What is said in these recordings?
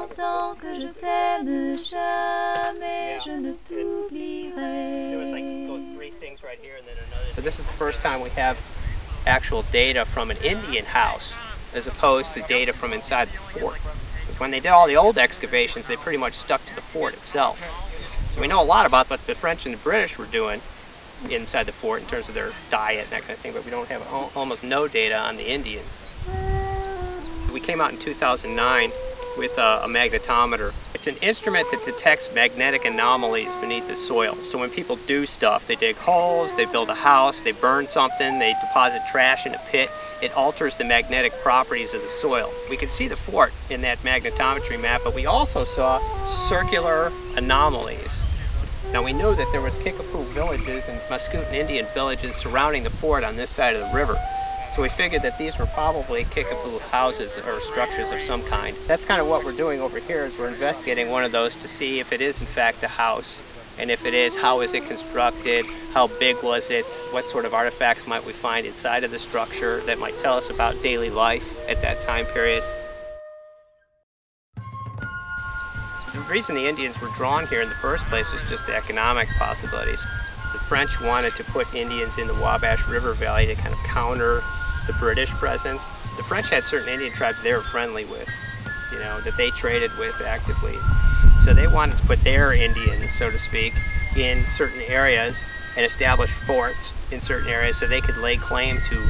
longtemps que je t'aime, jamais je ne t'oublierai. There was like those three things right here and then another. So this is the first time we have actual data from an Indian house as opposed to data from inside the fort. So when they did all the old excavations, they pretty much stuck to the fort itself. So we know a lot about what the French and the British were doing inside the fort in terms of their diet and that kind of thing, but we don't have almost no data on the Indians. We came out in 2009 with a magnetometer. It's an instrument that detects magnetic anomalies beneath the soil. So when people do stuff, they dig holes, they build a house, they burn something, they deposit trash in a pit, it alters the magnetic properties of the soil. We could see the fort in that magnetometry map, but we also saw circular anomalies. Now we know that there was Kickapoo villages and Mascoutin Indian villages surrounding the fort on this side of the river. So we figured that these were probably Kickapoo houses or structures of some kind. That's kind of what we're doing over here, is we're investigating one of those to see if it is in fact a house. And if it is, how is it constructed? How big was it? What sort of artifacts might we find inside of the structure that might tell us about daily life at that time period? The reason the Indians were drawn here in the first place was just the economic possibilities. The French wanted to put Indians in the Wabash River Valley to kind of counter the British presence. The French had certain Indian tribes they were friendly with, you know, that they traded with actively. So they wanted to put their Indians, so to speak, in certain areas and establish forts in certain areas so they could lay claim to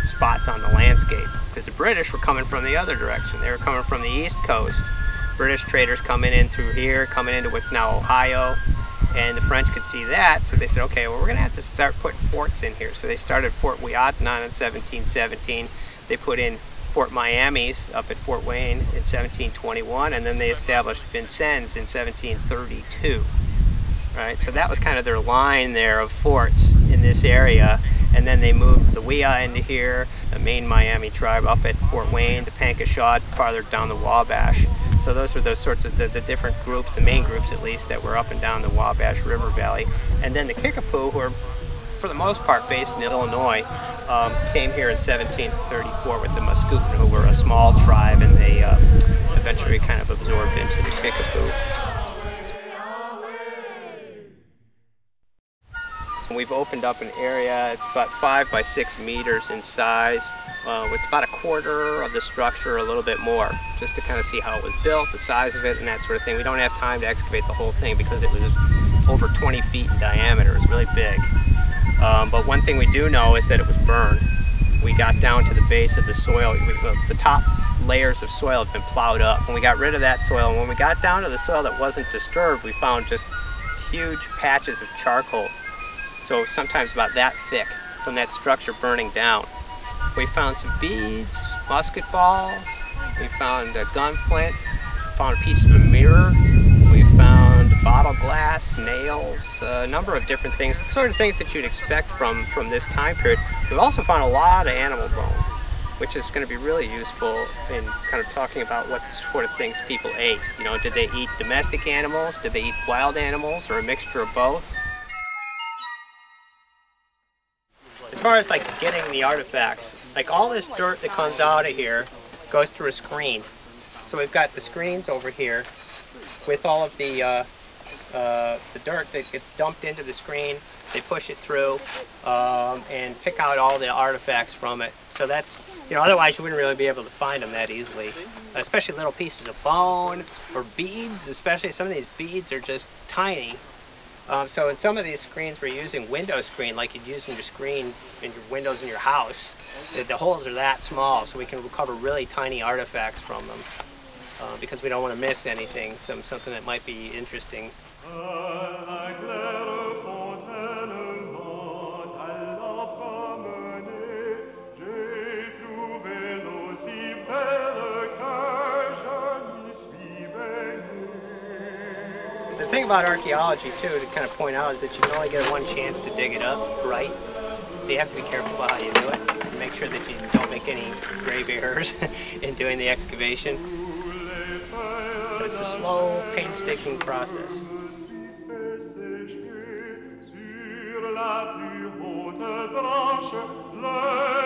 spots on the landscape. Because the British were coming from the other direction. They were coming from the east coast. British traders coming in through here, coming into what's now Ohio, and the French could see that, so they said, okay, well, we're going to have to start putting forts in here. So they started Fort Ouiatenon in 1717. They put in Fort Miami's up at Fort Wayne in 1721, and then they established Vincent's in 1732. Right, so that was kind of their line there of forts in this area, and then they moved the Wea into here, the main Miami tribe up at Fort Wayne, the Pankashawd farther down the Wabash. So those were those sorts of the different groups, the main groups at least, that were up and down the Wabash River Valley. And then the Kickapoo, who are for the most part based in Illinois, came here in 1734 with the Mascoutin, who were a small tribe, and they eventually kind of absorbed into the Kickapoo. And we've opened up an area, it's about 5 by 6 meters in size. It's about a quarter of the structure, a little bit more, just to kind of see how it was built, the size of it, and that sort of thing. We don't have time to excavate the whole thing because it was over 20 feet in diameter. It was really big. But one thing we do know is that it was burned. We got down to the base of the soil. The top layers of soil had been plowed up, and we got rid of that soil. And when we got down to the soil that wasn't disturbed, we found just huge patches of charcoal. So sometimes about that thick from that structure burning down. We found some beads, musket balls, we found a gun flint, found a piece of a mirror, we found bottle glass, nails, a number of different things, the sort of things that you'd expect from this time period. We've also found a lot of animal bone, which is going to be really useful in kind of talking about what sort of things people ate. You know, did they eat domestic animals, did they eat wild animals, or a mixture of both? As far as like getting the artifacts, like all this dirt that comes out of here goes through a screen. So we've got the screens over here with all of the dirt that gets dumped into the screen. They push it through and pick out all the artifacts from it. So that's, you know, otherwise you wouldn't really be able to find them that easily. Especially little pieces of bone or beads, especially some of these beads are just tiny. So in some of these screens we're using window screen like you'd use in your screen in your windows in your house. The holes are that small, so we can recover really tiny artifacts from them because we don't want to miss anything, something that might be interesting. The thing about archaeology, too, to kind of point out, is that you can only get one chance to dig it up right. So you have to be careful about how you do it. And make sure that you don't make any grave errors in doing the excavation. But it's a slow, painstaking process. La plus haute branche,